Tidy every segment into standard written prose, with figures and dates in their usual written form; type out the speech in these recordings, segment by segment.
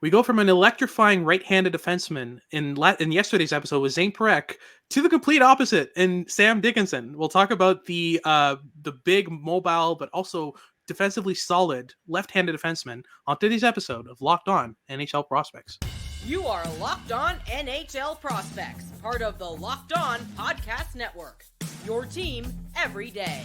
We go from an electrifying right-handed defenseman in yesterday's episode with Zane Parekh to the complete opposite in Sam Dickinson. We'll talk about the big, mobile, but also defensively solid left-handed defenseman on today's episode of Locked On NHL Prospects. You are Locked On NHL Prospects, part of the Locked On Podcast Network. Your team every day.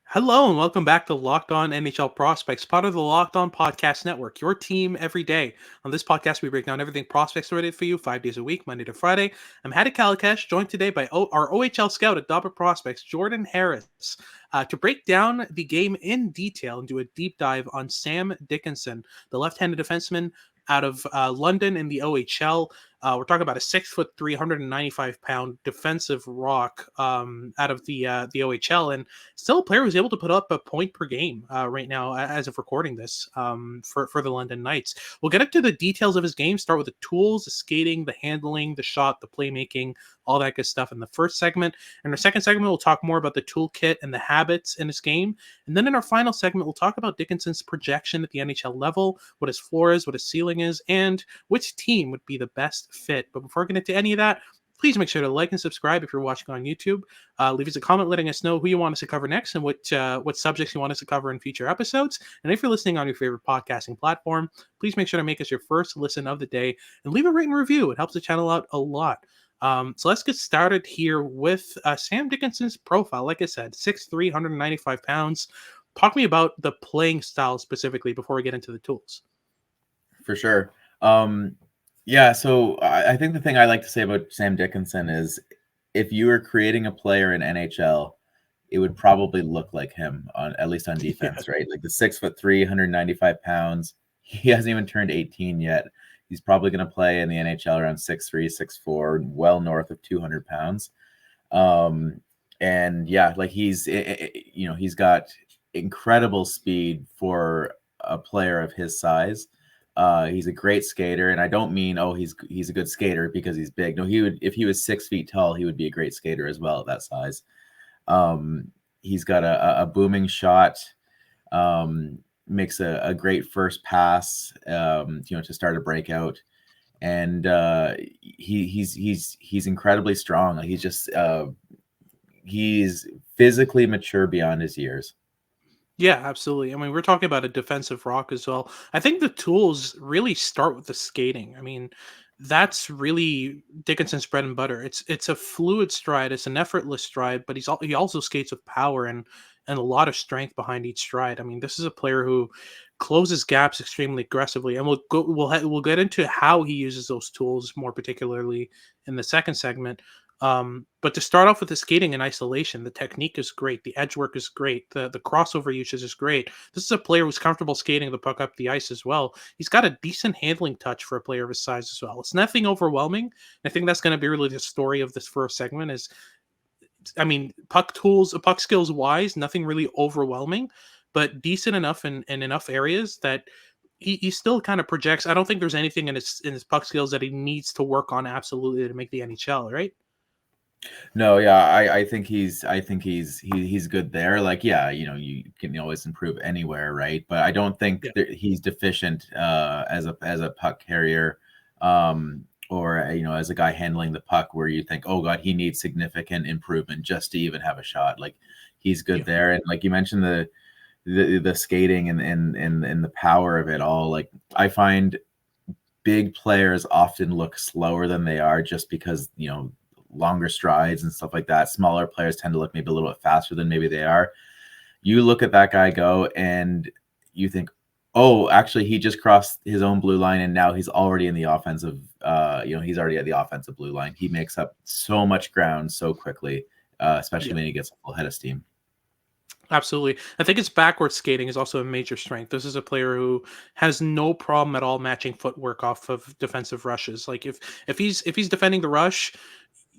Hello and welcome back to Locked On NHL Prospects, part of the Locked On Podcast Network, your team every day. On this podcast, we break down everything prospects related for you 5 days a week, Monday to Friday. I'm Hattie Kalakash, joined today by our OHL scout at Dobber Prospects, Jordan Harris, to break down the game in detail and do a deep dive on Sam Dickinson, the left-handed defenseman out of London in the OHL. We're talking about a 6'3", 395-pound defensive rock out of the OHL, and still a player who's able to put up a point per game right now as of recording this for the London Knights. We'll get into the details of his game, start with the tools, the skating, the handling, the shot, the playmaking, all that good stuff in the first segment. In our second segment, we'll talk more about the toolkit and the habits in his game. And then in our final segment, we'll talk about Dickinson's projection at the NHL level, what his floor is, what his ceiling is, and which team would be the best fit. But before getting into any of that, please make sure to like and subscribe if you're watching on YouTube. Leave us a comment letting us know who you want us to cover next and what subjects you want us to cover in future episodes. And if you're listening on your favorite podcasting platform, please make sure to make us your first listen of the day and leave a written review. It helps the channel out a lot. So let's get started here with Sam Dickinson's profile. Like I said, 6'3", 195 pounds. Talk to me about the playing style specifically before we get into the tools. For sure. Yeah, so I think the thing I like to say about Sam Dickinson is if you were creating a player in NHL, it would probably look like him, at least on defense, right? Like the 6'3", 195 pounds. He hasn't even turned 18 yet. He's probably going to play in the NHL around 6'3", 6'4", well north of 200 pounds. And yeah, like he's got incredible speed for a player of his size. He's a great skater, and I don't mean he's a good skater because he's big. No, if he was 6 feet tall, he would be a great skater as well at that size. He's got a booming shot. Makes a great first pass, to start a breakout, and he's incredibly strong. Like he's physically mature beyond his years. Yeah, absolutely. I mean, we're talking about a defensive rock as well. I think the tools really start with the skating. I mean, that's really Dickinson's bread and butter. It's a fluid stride, it's an effortless stride, but he also skates with power and a lot of strength behind each stride. I mean, this is a player who closes gaps extremely aggressively, and we'll get into how he uses those tools more particularly in the second segment. But to start off with the skating in isolation, the technique is great. The edge work is great. The crossover usage is great. This is a player who's comfortable skating the puck up the ice as well. He's got a decent handling touch for a player of his size as well. It's nothing overwhelming. I think that's going to be really the story of this first segment is, I mean, puck skills wise, nothing really overwhelming, but decent enough in enough areas that he still kind of projects. I don't think there's anything in his puck skills that he needs to work on absolutely to make the NHL, right? No, yeah, I think he's good there. Like, yeah, you can always improve anywhere, right? But I don't think that he's deficient as a puck carrier, or as a guy handling the puck where you think, oh God, he needs significant improvement just to even have a shot. Like, he's good there. And like you mentioned, the skating and the power of it all. Like, I find big players often look slower than they are just because longer strides and stuff like that. Smaller players tend to look maybe a little bit faster than maybe they are. You look at that guy go and you think, oh, actually he just crossed his own blue line and now he's already in the offensive, he's already at the offensive blue line. He makes up so much ground so quickly, especially when he gets a full head of steam. Absolutely. I think his backward skating is also a major strength. This is a player who has no problem at all matching footwork off of defensive rushes. Like if he's defending the rush,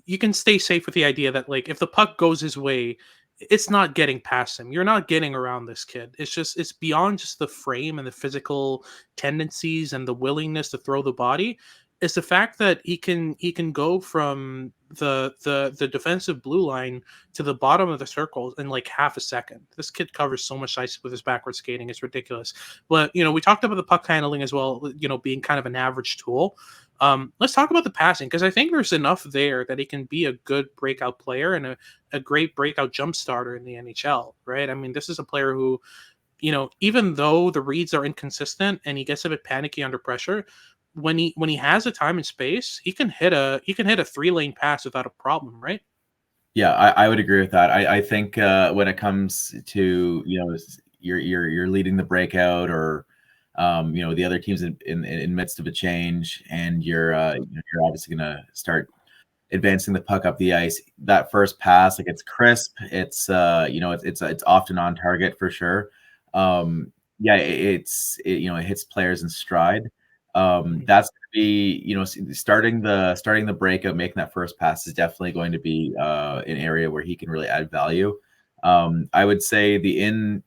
you can stay safe with the idea that like if the puck goes his way, it's not getting past him. You're not getting around this kid. It's beyond just the frame and the physical tendencies and the willingness to throw the body. It's the fact that he can go from the defensive blue line to the bottom of the circle in like half a second. This kid covers so much ice with his backward skating. It's ridiculous. But we talked about the puck handling as well, being kind of an average tool. Let's talk about the passing, because I think there's enough there that he can be a good breakout player and a great breakout jump starter in the NHL, right? I mean, this is a player who, even though the reads are inconsistent and he gets a bit panicky under pressure, when he has the time and space, he can hit a 3-lane pass without a problem, right? Yeah, I would agree with that. I think when it comes to you're leading the breakout, or the other team's in midst of a change, and you're obviously gonna start advancing the puck up the ice. That first pass, like, it's crisp. It's often on target for sure. Yeah, it hits players in stride. That's going to be, starting the breakout, making that first pass is definitely going to be an area where he can really add value. I would say the in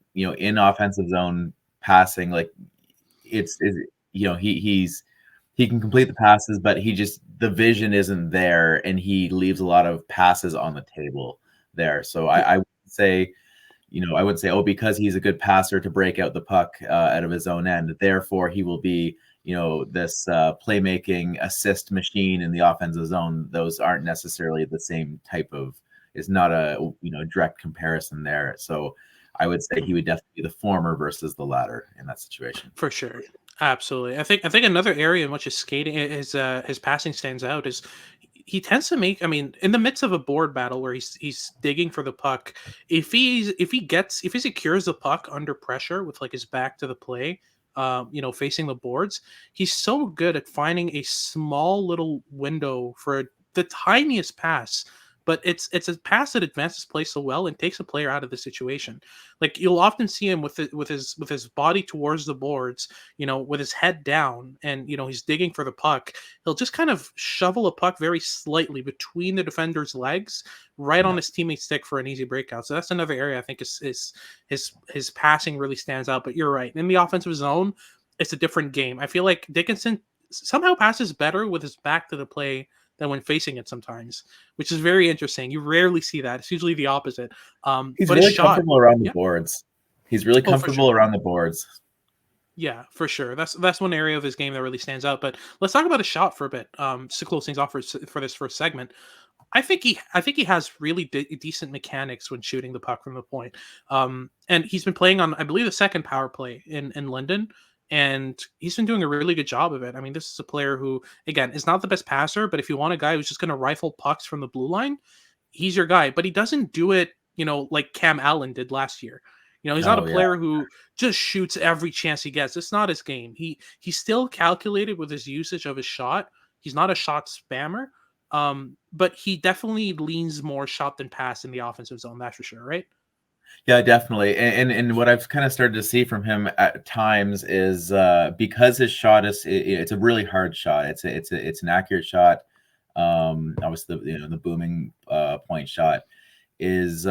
offensive zone passing, like, he can complete the passes, but the vision isn't there, and he leaves a lot of passes on the table there. So I would say, oh, because he's a good passer to break out the puck out of his own end, therefore he will be, this playmaking assist machine in the offensive zone. Those aren't necessarily the same type of. It's not a direct comparison there. So I would say he would definitely be the former versus the latter in that situation. For sure. Absolutely. I think another area in which his skating his passing stands out is he tends to make, I mean, in the midst of a board battle where he's digging for the puck, if he secures the puck under pressure with like his back to the play, facing the boards, he's so good at finding a small little window for the tiniest pass. But it's a pass that advances play so well and takes a player out of the situation. Like, you'll often see him with his body towards the boards, with his head down, and he's digging for the puck. He'll just kind of shovel a puck very slightly between the defender's legs, right on his teammate's stick for an easy breakout. So that's another area I think his passing really stands out. But you're right, in the offensive zone, it's a different game. I feel like Dickinson somehow passes better with his back to the play than when facing it sometimes, which is very interesting. You rarely see that. It's usually the opposite. He's but really comfortable around the boards. He's really comfortable around the boards. Yeah, for sure. That's one area of his game that really stands out. But let's talk about his shot for a bit. Just to close things off for this first segment. I think he has really decent mechanics when shooting the puck from the point. And he's been playing on, I believe, the second power play in London, and he's been doing a really good job of it. I mean, this is a player who, again, is not the best passer, but if you want a guy who's just going to rifle pucks from the blue line, he's your guy. But he doesn't do it, like Cam Allen did last year. He's not a player who just shoots every chance he gets. It's not his game. He's still calculated with his usage of his shot. He's not a shot spammer. But he definitely leans more shot than pass in the offensive zone. That's for sure, right? Yeah, definitely. And what I've kind of started to see from him at times is because his shot it's a really hard shot. It's an accurate shot. Obviously, the booming point shot is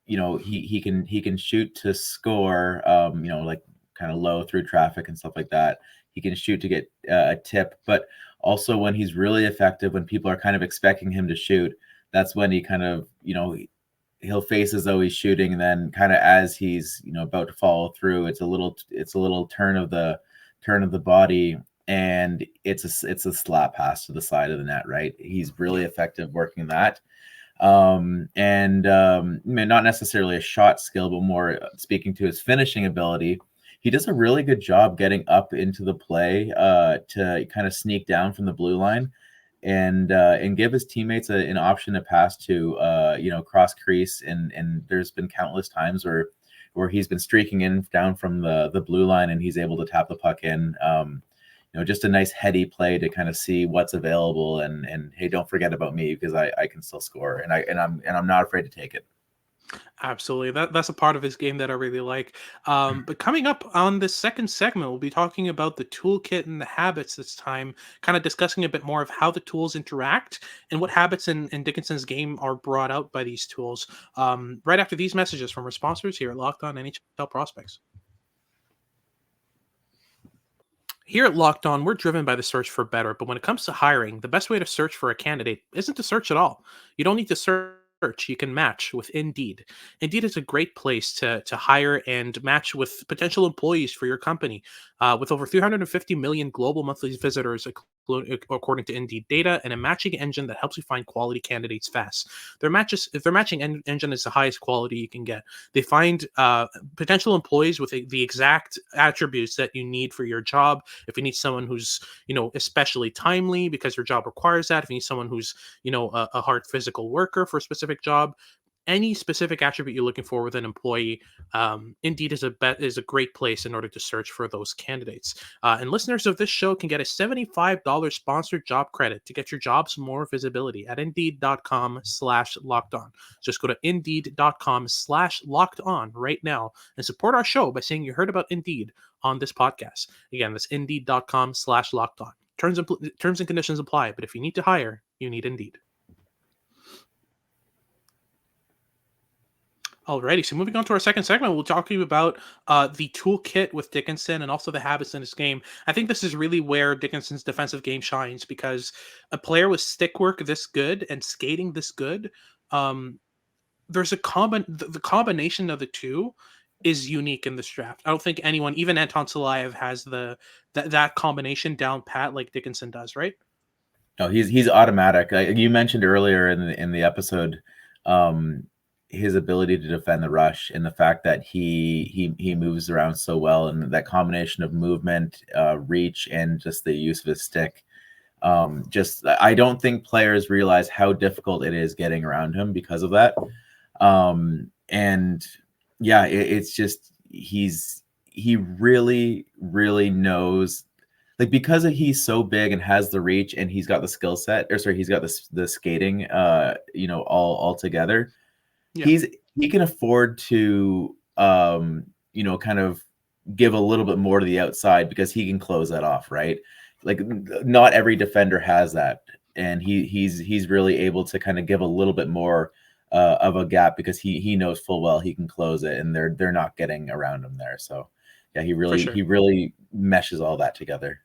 he can shoot to score. Like kind of low through traffic and stuff like that. He can shoot to get a tip, but also when he's really effective, when people are kind of expecting him to shoot, that's when he kind of he'll face as though he's shooting, and then kind of as he's about to follow through, it's a little turn of the body, and it's a slap pass to the side of the net, right? He's really effective working that. Not necessarily a shot skill, but more speaking to his finishing ability. He does a really good job getting up into the play to kind of sneak down from the blue line and give his teammates an option to pass to, cross crease. And there's been countless times where he's been streaking in down from the blue line, and he's able to tap the puck in. Just a nice heady play to kind of see what's available, and hey, don't forget about me, because I can still score, and I'm not afraid to take it. Absolutely. That's a part of his game that I really like. But coming up on this second segment, we'll be talking about the toolkit and the habits this time, kind of discussing a bit more of how the tools interact and what habits in Dickinson's game are brought out by these tools. Right after these messages from our sponsors here at Locked On NHL Prospects. Here at Locked On, we're driven by the search for better, but when it comes to hiring, the best way to search for a candidate isn't to search at all. You don't need to search, you can match with Indeed. Indeed is a great place to hire and match with potential employees for your company. With over 350 million global monthly visitors, according to Indeed data, and a matching engine that helps you find quality candidates fast. Their matching engine is the highest quality you can get. They find potential employees with the exact attributes that you need for your job. If you need someone who's, especially timely because your job requires that, if you need someone who's, a hard physical worker for a specific job, any specific attribute you're looking for with an employee, Indeed is a great place in order to search for those candidates. And listeners of this show can get a $75 sponsored job credit to get your jobs more visibility at Indeed.com/locked on. Just go to Indeed.com/locked on right now and support our show by saying you heard about Indeed on this podcast. Again, that's Indeed.com/locked on. Terms and conditions apply, but if you need to hire, you need Indeed. Alrighty, so moving on to our second segment, we'll talk to you about the toolkit with Dickinson and also the habits in his game. I think this is really where Dickinson's defensive game shines because a player with stick work this good and skating this good, there's the combination of the two is unique in this draft. I don't think anyone, even Anton Salayev, has that combination down pat like Dickinson does, right? No, he's automatic. You mentioned earlier in the episode, his ability to defend the rush and the fact that he moves around so well, and that combination of movement, reach, and just the use of his stick. I don't think players realize how difficult it is getting around him because of that. And yeah, it's just he really knows, like, because he's so big and has the reach and he's got the skill set, or sorry, he's got the skating, all together. Yeah. He can afford to kind of give a little bit more to the outside because he can close that off, right? Like, not every defender has that, and he's really able to kind of give a little bit more of a gap because he knows full well he can close it, and they're not getting around him there. So yeah, he really meshes all that together.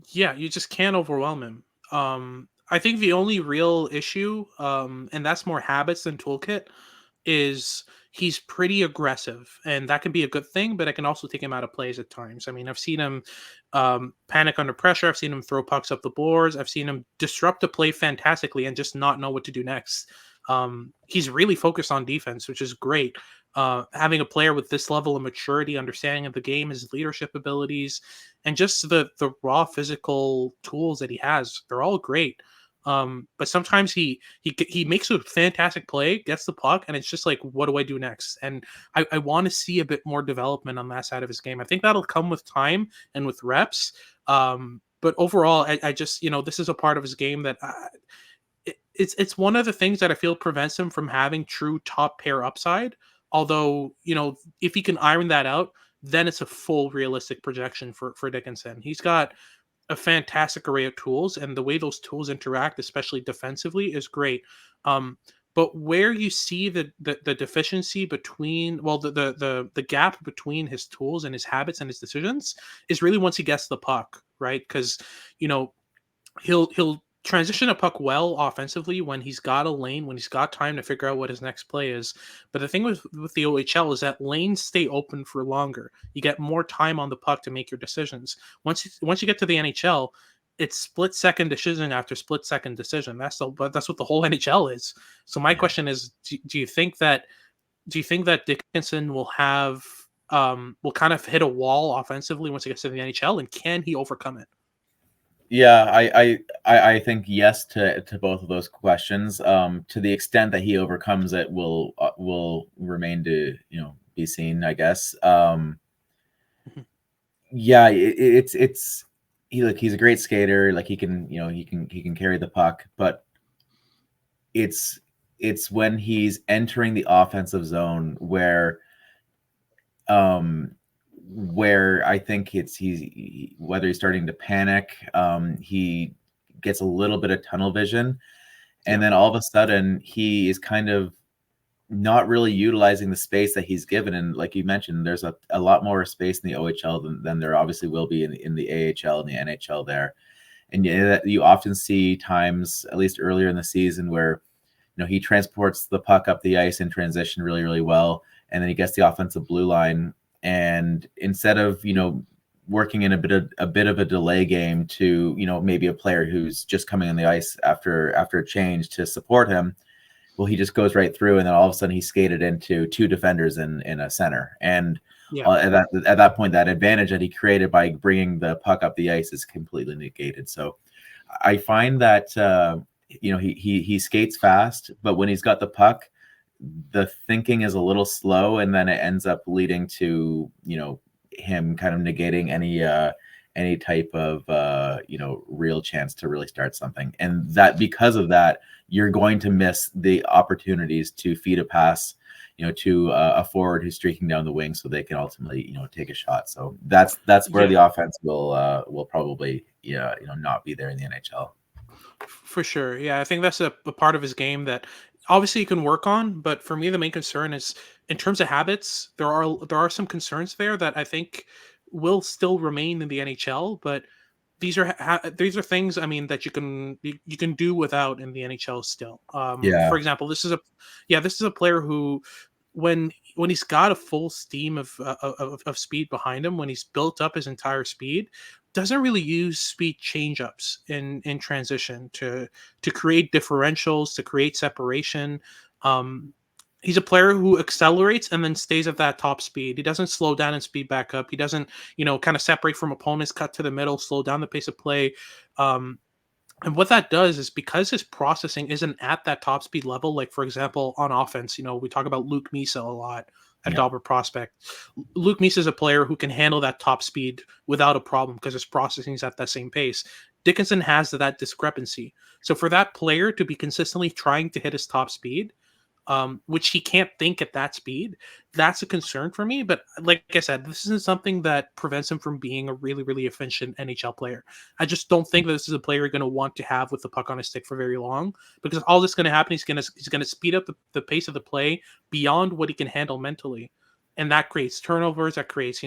Yeah, you just can't overwhelm him. I think the only real issue, and that's more habits than toolkit, is he's pretty aggressive, and that can be a good thing, but I can also take him out of plays at times. I mean, I've seen him panic under pressure. I've seen him throw pucks up the boards. I've seen him disrupt a play fantastically and just not know what to do next. He's really focused on defense, which is great. Having a player with this level of maturity, understanding of the game, his leadership abilities, and just the raw physical tools that he has, they're all great. But sometimes he makes a fantastic play, gets the puck, and it's just like, what do I do next? And I want to see a bit more development on that side of his game. I think that'll come with time and with reps. But overall, I just, this is a part of his game that it's one of the things that I feel prevents him from having true top pair upside. Although, if he can iron that out, then it's a full realistic projection for Dickinson. He's got a fantastic array of tools, and the way those tools interact, especially defensively, is great. But where you see the deficiency between, well, the gap between his tools and his habits and his decisions is really once he gets the puck, right? Because he'll transition a puck well offensively when he's got a lane, when he's got time to figure out what his next play is. But the thing with the OHL is that lanes stay open for longer. You get more time on the puck to make your decisions. Once you get to the NHL, it's split second decision after split second decision. That's what the whole NHL is. So my question is, do you think that Dickinson will have will kind of hit a wall offensively once he gets to the NHL, and can he overcome it? Yeah, I think yes to both of those questions. To the extent that he overcomes it will remain to be seen, I guess. Yeah, it's he's a great skater. Like, he can carry the puck, but it's it's when he's entering the offensive zone where I think whether he's starting to panic, he gets a little bit of tunnel vision, and then all of a sudden he is kind of not really utilizing the space that he's given. And like you mentioned, there's a lot more space in the OHL than there obviously will be in the AHL and the NHL there. And you often see times, at least earlier in the season, where he transports the puck up the ice in transition really, really well, and then he gets the offensive blue line, and instead of working in a bit of a delay game to maybe a player who's just coming on the ice after a change to support him, well, he just goes right through, and then all of a sudden he's skated into two defenders in a center, and at that point, that advantage that he created by bringing the puck up the ice is completely negated. So I find that he skates fast, but when he's got the puck, the thinking is a little slow, and then it ends up leading to him kind of negating any type of real chance to really start something. And that because of that, you're going to miss the opportunities to feed a pass to a forward who's streaking down the wing so they can ultimately take a shot. So that's where the offense will probably not be there in the NHL. For sure. Yeah, I think that's a part of his game that obviously you can work on, but for me the main concern is in terms of habits, there are some concerns there that I think will still remain in the NHL, but these are things, I mean, that you can do without in the NHL still. For example, this is a player who when he's got a full steam of speed behind him, when he's built up his entire speed, doesn't really use speed change-ups in transition to create differentials, to create separation. He's a player who accelerates and then stays at that top speed. He doesn't slow down and speed back up. He doesn't, kind of separate from opponents, cut to the middle, slow down the pace of play. And what that does is because his processing isn't at that top speed level, like for example, on offense, we talk about Luke Misa a lot at Dauber Prospect. Luke Misa is a player who can handle that top speed without a problem because his processing is at that same pace. Dickinson has that discrepancy. So for that player to be consistently trying to hit his top speed, which he can't think at that speed, that's a concern for me. But like I said, this isn't something that prevents him from being a really, really efficient NHL player. I just don't think that this is a player you're going to want to have with the puck on his stick for very long, because all that's going to happen, he's going to speed up the pace of the play beyond what he can handle mentally, and that creates turnovers. That creates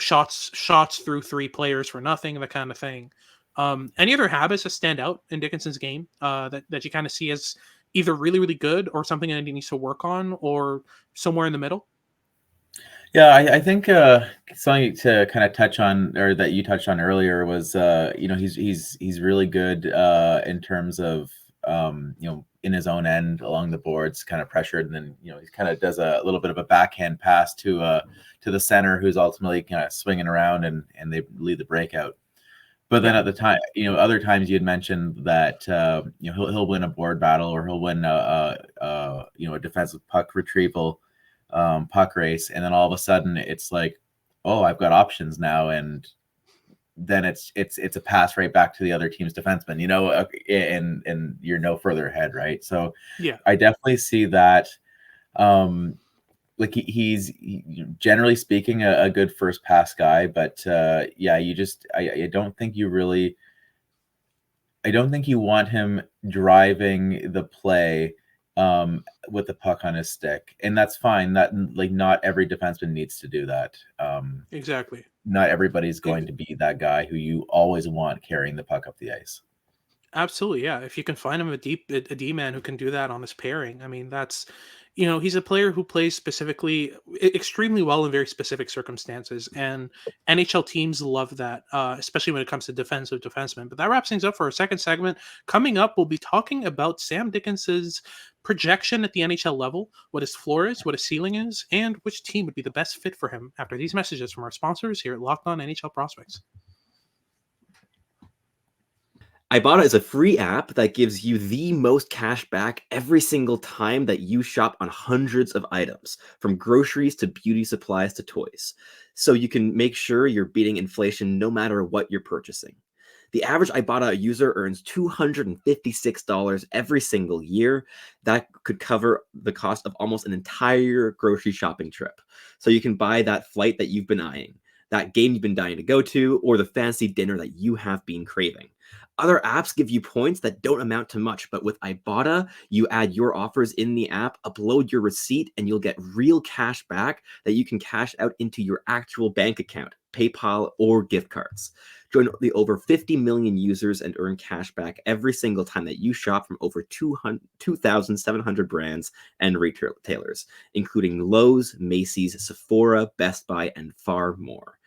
shots through three players for nothing, that kind of thing. Any other habits that stand out in Dickinson's game that you kind of see as either really, really good or something that he needs to work on, or somewhere in the middle? Yeah, I think something to kind of touch on, or that you touched on earlier, was he's really good in terms of in his own end along the boards, kind of pressured, and then he kind of does a little bit of a backhand pass to the center, who's ultimately kind of swinging around and they lead the breakout. But then at the time, other times you had mentioned that he'll win a board battle, or he'll win a defensive puck retrieval, puck race, and then all of a sudden it's like, oh, I've got options now, and then it's a pass right back to the other team's defenseman, and you're no further ahead, right? So Yeah, I definitely see that. Like he's generally speaking a good first pass guy, but I don't think you want him driving the play with the puck on his stick, and that's fine. That, like, not every defenseman needs to do that. exactly. Not everybody's going to be that guy who you always want carrying the puck up the ice. Absolutely, yeah. If you can find him a D man who can do that on his pairing, I mean, that's he's a player who plays specifically extremely well in very specific circumstances, and NHL teams love that, especially when it comes to defensive defensemen. But that wraps things up for our second segment. Coming up, we'll be talking about Sam Dickinson's projection at the NHL level, what his floor is, what his ceiling is, and which team would be the best fit for him after these messages from our sponsors here at Locked On NHL Prospects. Ibata is a free app that gives you the most cash back every single time that you shop on hundreds of items, from groceries to beauty supplies to toys. So you can make sure you're beating inflation no matter what you're purchasing. The average Ibata user earns $256 every single year. That could cover the cost of almost an entire grocery shopping trip. So you can buy that flight that you've been eyeing, that game you've been dying to go to, or the fancy dinner that you have been craving. Other apps give you points that don't amount to much, but with Ibata, you add your offers in the app, upload your receipt, and you'll get real cash back that you can cash out into your actual bank account, PayPal, or gift cards. Join the over 50 million users and earn cash back every single time that you shop from over 2,700 brands and retailers, including Lowe's, Macy's, Sephora, Best Buy, and far more.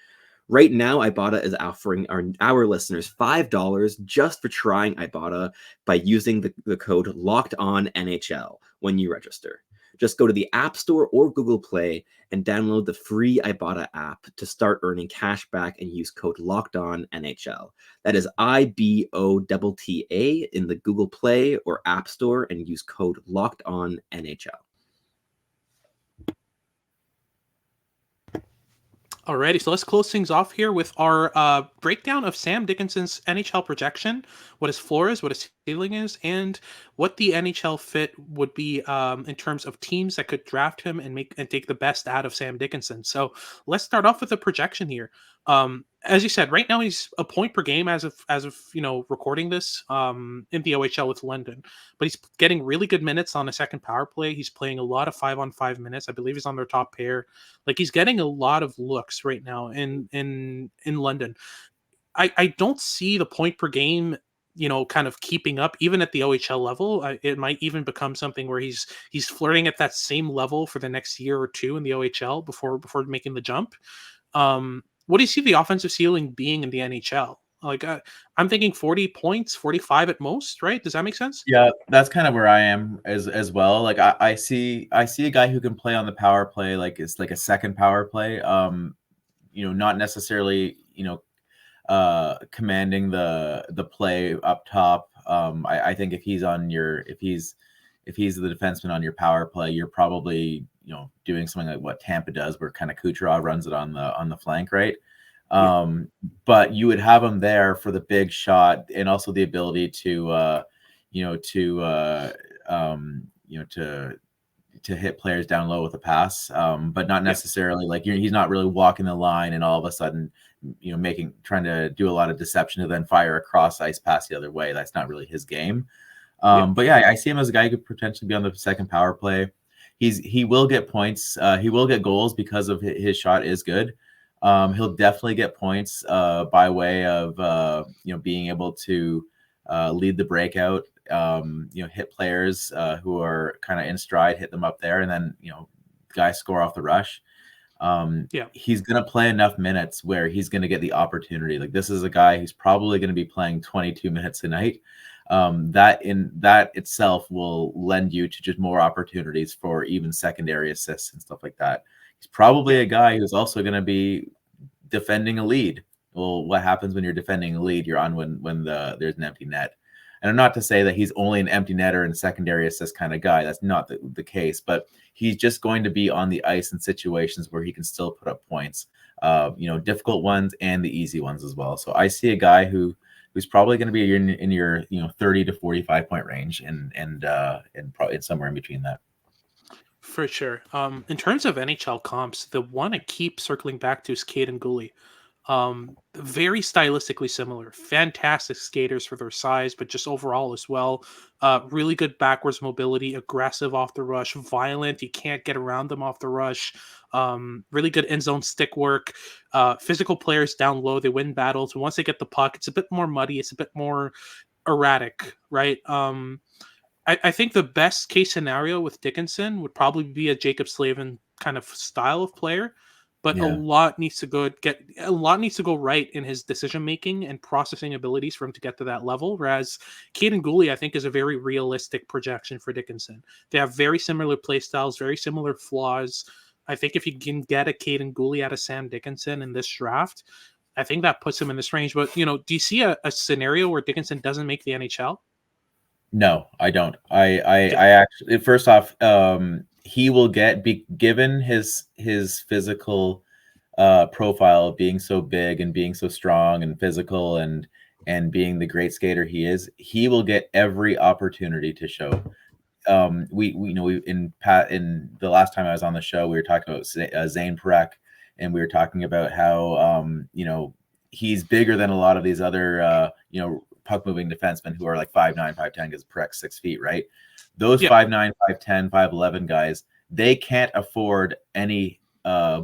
Right now, Ibata is offering our listeners $5 just for trying Ibata by using the code LOCKEDONNHL when you register. Just go to the App Store or Google Play and download the free Ibata app to start earning cash back and use code LOCKEDONNHL. That is IBOTTA in the Google Play or App Store and use code LOCKEDONNHL. Alrighty, so let's close things off here with our breakdown of Sam Dickinson's NHL projection, what his floor is, what his ceiling is, and what the NHL fit would be in terms of teams that could draft him and take the best out of Sam Dickinson. So let's start off with the projection here. As you said, right now he's a point per game as of recording this in the OHL with London, but he's getting really good minutes on a second power play. He's playing a lot of 5-on-5 minutes. I believe he's on their top pair. Like, he's getting a lot of looks right now in London. I don't see the point per game kind of keeping up even at the OHL level. It might even become something where he's flirting at that same level for the next year or two in the OHL before making the jump. What do you see the offensive ceiling being in the NHL? Like, I'm thinking 40 points, 45 at most, right? Does that make sense? Yeah, that's kind of where I am as well. Like, I see a guy who can play on the power play, like it's like a second power play. Not necessarily, commanding the play up top. I think if he's the defenseman on your power play, you're probably doing something like what Tampa does, where kind of Kucherov runs it on the flank, right? But you would have him there for the big shot, and also the ability to hit players down low with a pass, but not necessarily like he's not really walking the line and all of a sudden trying to do a lot of deception to then fire a cross ice pass the other way. That's not really his game. But yeah, I see him as a guy who could potentially be on the second power play. He will get points. He will get goals because of his shot is good. He'll definitely get points by way of being able to lead the breakout. Hit players who are kind of in stride, hit them up there, and then guys score off the rush. He's gonna play enough minutes where he's gonna get the opportunity. Like, this is a guy who's probably gonna be playing 22 minutes a night. That itself will lend you to just more opportunities for even secondary assists and stuff like that. He's probably a guy who's also going to be defending a lead. Well, what happens when you're defending a lead? You're on when there's an empty net. And I'm not to say that he's only an empty netter and secondary assist kind of guy. That's not the case. But he's just going to be on the ice in situations where he can still put up points. Difficult ones and the easy ones as well. So I see a guy who's probably going to be in your 30 to 45 point range, and probably somewhere in between that. For sure. In terms of NHL comps, the one I keep circling back to is Caden Gooley. Very stylistically similar. Fantastic skaters for their size, but just overall as well. Really good backwards mobility, aggressive off the rush, violent. You can't get around them off the rush. Really good end zone stick work. Physical players down low, they win battles. And once they get the puck, it's a bit more muddy. It's a bit more erratic, right? I think the best case scenario with Dickinson would probably be a Jacob Slavin kind of style of player, but a lot needs to go right in his decision making and processing abilities for him to get to that level. Whereas Caden Gooley, I think, is a very realistic projection for Dickinson. They have very similar play styles, very similar flaws. I think if you can get a Caden Gooley out of Sam Dickinson in this draft, I think that puts him in this range. But do you see a scenario where Dickinson doesn't make the NHL? No, I don't. I actually, first off, he will be given his physical profile, being so big and being so strong and physical, and and being the great skater he is, he will get every opportunity to show. We in the last time I was on the show, we were talking about Zane Parekh, and we were talking about how he's bigger than a lot of these other puck moving defensemen who are like 5'9", 5'10", because Parek 6 feet, right? Those 5'9", 5'10", 5'11" guys, they can't afford any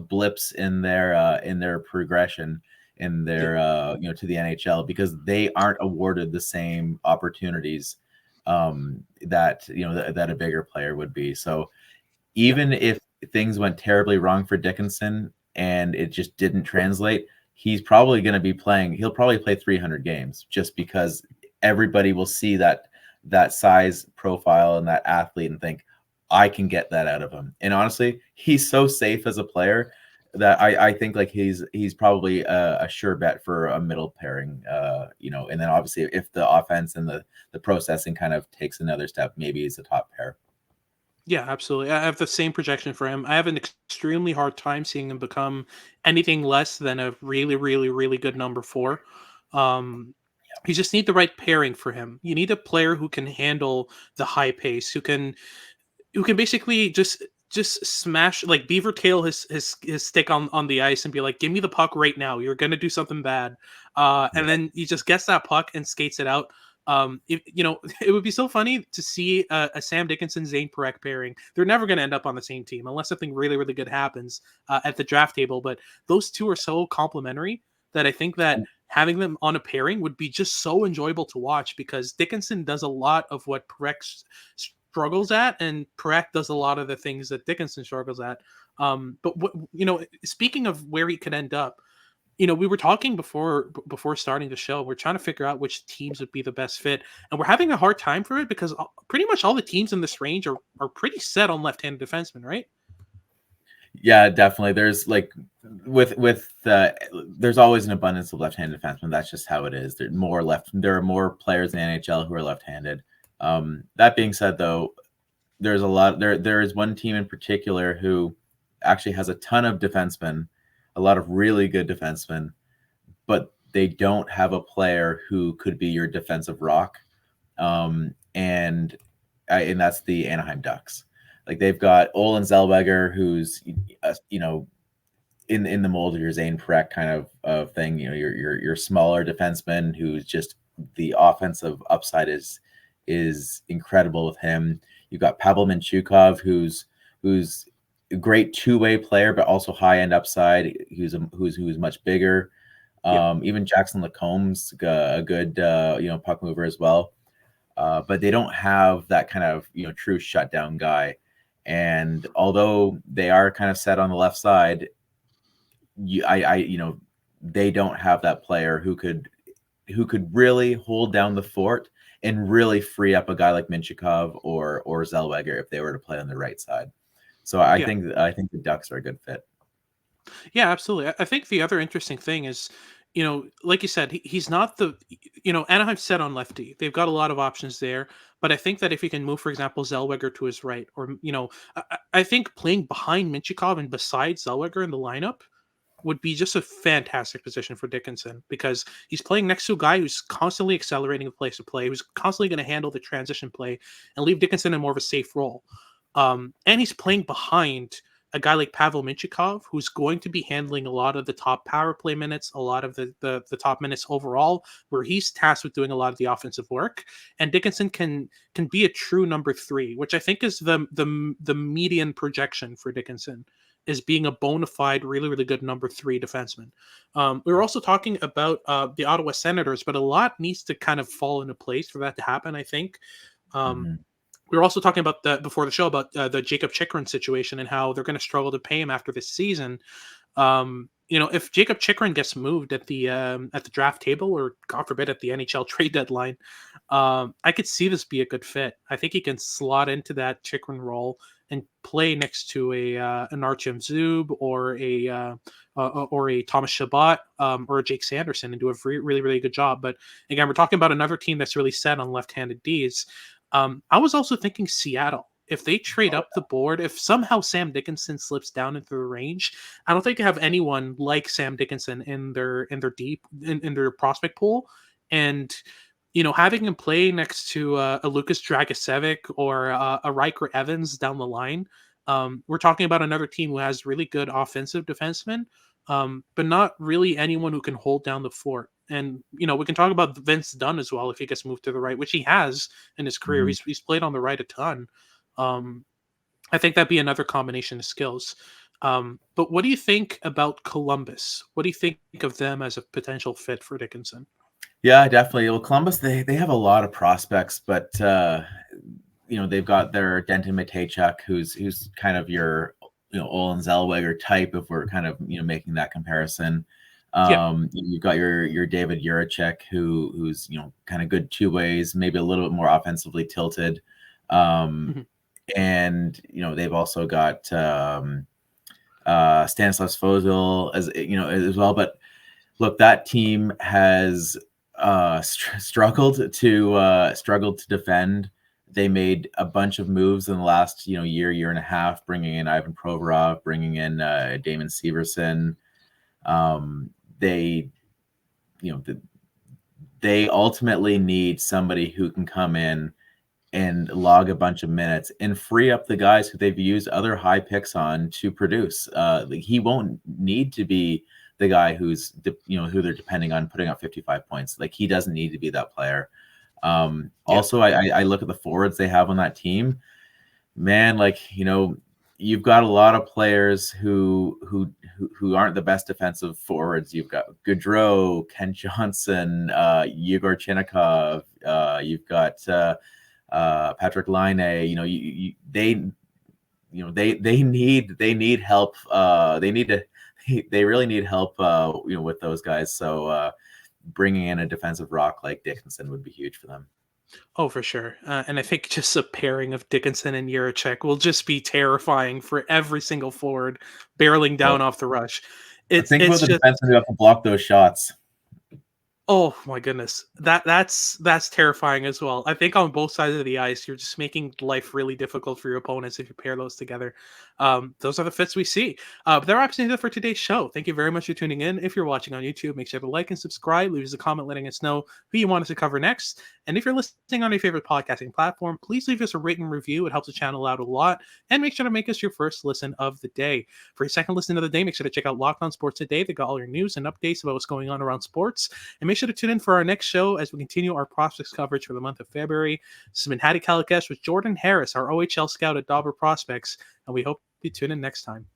blips in their progression in their to the NHL, because they aren't awarded the same opportunities that a bigger player would be. So even if things went terribly wrong for Dickinson and it just didn't translate, he's probably going to be playing. He'll probably play 300 games, just because everybody will see that size profile and that athlete and think, I can get that out of him. And honestly, he's so safe as a player that I think like he's probably a sure bet for a middle pairing, and then obviously if the offense and the processing kind of takes another step, maybe he's a top pair. Yeah, absolutely. I have the same projection for him. I have an extremely hard time seeing him become anything less than a really, really, really good number 4. You just need the right pairing for him. You need a player who can handle the high pace, who can basically just smash, like beaver tail his stick on the ice and be like, give me the puck right now, you're gonna do something bad, and then he just gets that puck and skates it out. It would be so funny to see a Sam Dickinson Zane Parekh pairing. They're never going to end up on the same team unless something really, really good happens at the draft table, but those two are so complementary that I think that having them on a pairing would be just so enjoyable to watch, because Dickinson does a lot of what Parekh struggles at, and Parekh does a lot of the things that Dickinson struggles at. But speaking of where he could end up, we were talking before starting the show. We're trying to figure out which teams would be the best fit, and we're having a hard time for it because pretty much all the teams in this range are pretty set on left-handed defensemen, right? Yeah, definitely. There's like there's always an abundance of left-handed defensemen. That's just how it is. There are more players in the NHL who are left-handed. That being said, though, there's a lot. There is one team in particular who actually has a ton of defensemen, a lot of really good defensemen, but they don't have a player who could be your defensive rock, and that's the Anaheim Ducks. Like, they've got Olen Zellweger, who's in the mold of your Zane Parekh kind of thing. Your smaller defenseman who's just, the offensive upside is incredible with him. You've got Pavel Mintyukov, who's a great two-way player, but also high-end upside. Who's much bigger. Even Jackson Lacombe's a good puck mover as well. But they don't have that kind of true shutdown guy. And although they are kind of set on the left side, they don't have that player who could really hold down the fort and really free up a guy like Mintyukov or Zellweger if they were to play on the right side. So I think the Ducks are a good fit. Yeah, absolutely. I think the other interesting thing is, like you said, he's not Anaheim's set on lefty. They've got a lot of options there, but I think that if you can move, for example, Zellweger to his right, or I think playing behind Mintyukov and beside Zellweger in the lineup would be just a fantastic position for Dickinson, because he's playing next to a guy who's constantly accelerating the place of play, who's constantly going to handle the transition play and leave Dickinson in more of a safe role. And he's playing behind a guy like Pavel Mintyukov, who's going to be handling a lot of the top power play minutes, a lot of the top minutes overall, where he's tasked with doing a lot of the offensive work. And Dickinson can be a true number 3, which I think is the median projection for Dickinson, is being a bona fide, really, really good number 3 defenseman. We were also talking about the Ottawa Senators, but a lot needs to kind of fall into place for that to happen, I think. We were also talking about before the show about the Jacob Chychrun situation and how they're going to struggle to pay him after this season. If Jacob Chychrun gets moved at the draft table, or God forbid at the NHL trade deadline, I could see this be a good fit. I think he can slot into that Chychrun role and play next to an Artyom Zub or a Thomas Chabot or a Jake Sanderson and do a really, really good job. But again, we're talking about another team that's really set on left-handed Ds. I was also thinking Seattle. If they trade up the board, if somehow Sam Dickinson slips down into the range, I don't think they have anyone like Sam Dickinson in their prospect pool. And having him play next to a Lucas Dragicevic or a Riker Evans down the line, we're talking about another team who has really good offensive defensemen, but not really anyone who can hold down the fort. And we can talk about Vince Dunn as well if he gets moved to the right, which he has in his career. Mhm. He's played on the right a ton. I think that'd be another combination of skills. But what do you think about Columbus? What do you think of them as a potential fit for Dickinson? Yeah, definitely. Well, Columbus, they have a lot of prospects, but they've got their Denton Matejchuk, who's kind of your Olin Zellweger type, if we're kind of making that comparison. You've got your David Juracek, who's kind of good two ways, maybe a little bit more offensively tilted. Mhm. And they've also got Stanislav Svozil as well. But look, that team has struggled to defend. They made a bunch of moves in the last year and a half, bringing in Ivan Provorov, bringing in Damon Severson. They ultimately need somebody who can come in and log a bunch of minutes and free up the guys who they've used other high picks on to produce. He won't need to be the guy who's who they're depending on putting up 55 points. Like, he doesn't need to be that player. Also, I look at the forwards they have on that team, man. Like, you've got a lot of players who aren't the best defensive forwards. You've got Gaudreau, Ken Johnson, Yegor Chinnikov. You've got Patrick Laine. They need help. They really need help. With those guys. So bringing in a defensive rock like Dickinson would be huge for them. Oh, for sure. And I think just a pairing of Dickinson and Juracek will just be terrifying for every single forward barreling down Well, off the rush. think about It's the just, defensemen who have to block those shots. oh my goodness, that's terrifying as well. I think on both sides of the ice, you're just making life really difficult for your opponents if you pair those together. Those are the fits we see. But that wraps it up for today's show. Thank you very much for tuning in. If you're watching on YouTube, make sure to like and subscribe. Leave us a comment letting us know who you want us to cover next. And if you're listening on your favorite podcasting platform, please leave us a rating review. It helps the channel out a lot. And make sure to make us your first listen of the day. For your second listen of the day, make sure to check out Locked On Sports Today. They got all your news and updates about what's going on around sports. And make sure to tune in for our next show as we continue our prospects coverage for the month of February. This has been Hattie Kalikesh with Jordan Harris, our OHL scout at Dauber Prospects, and we hope you tune in next time.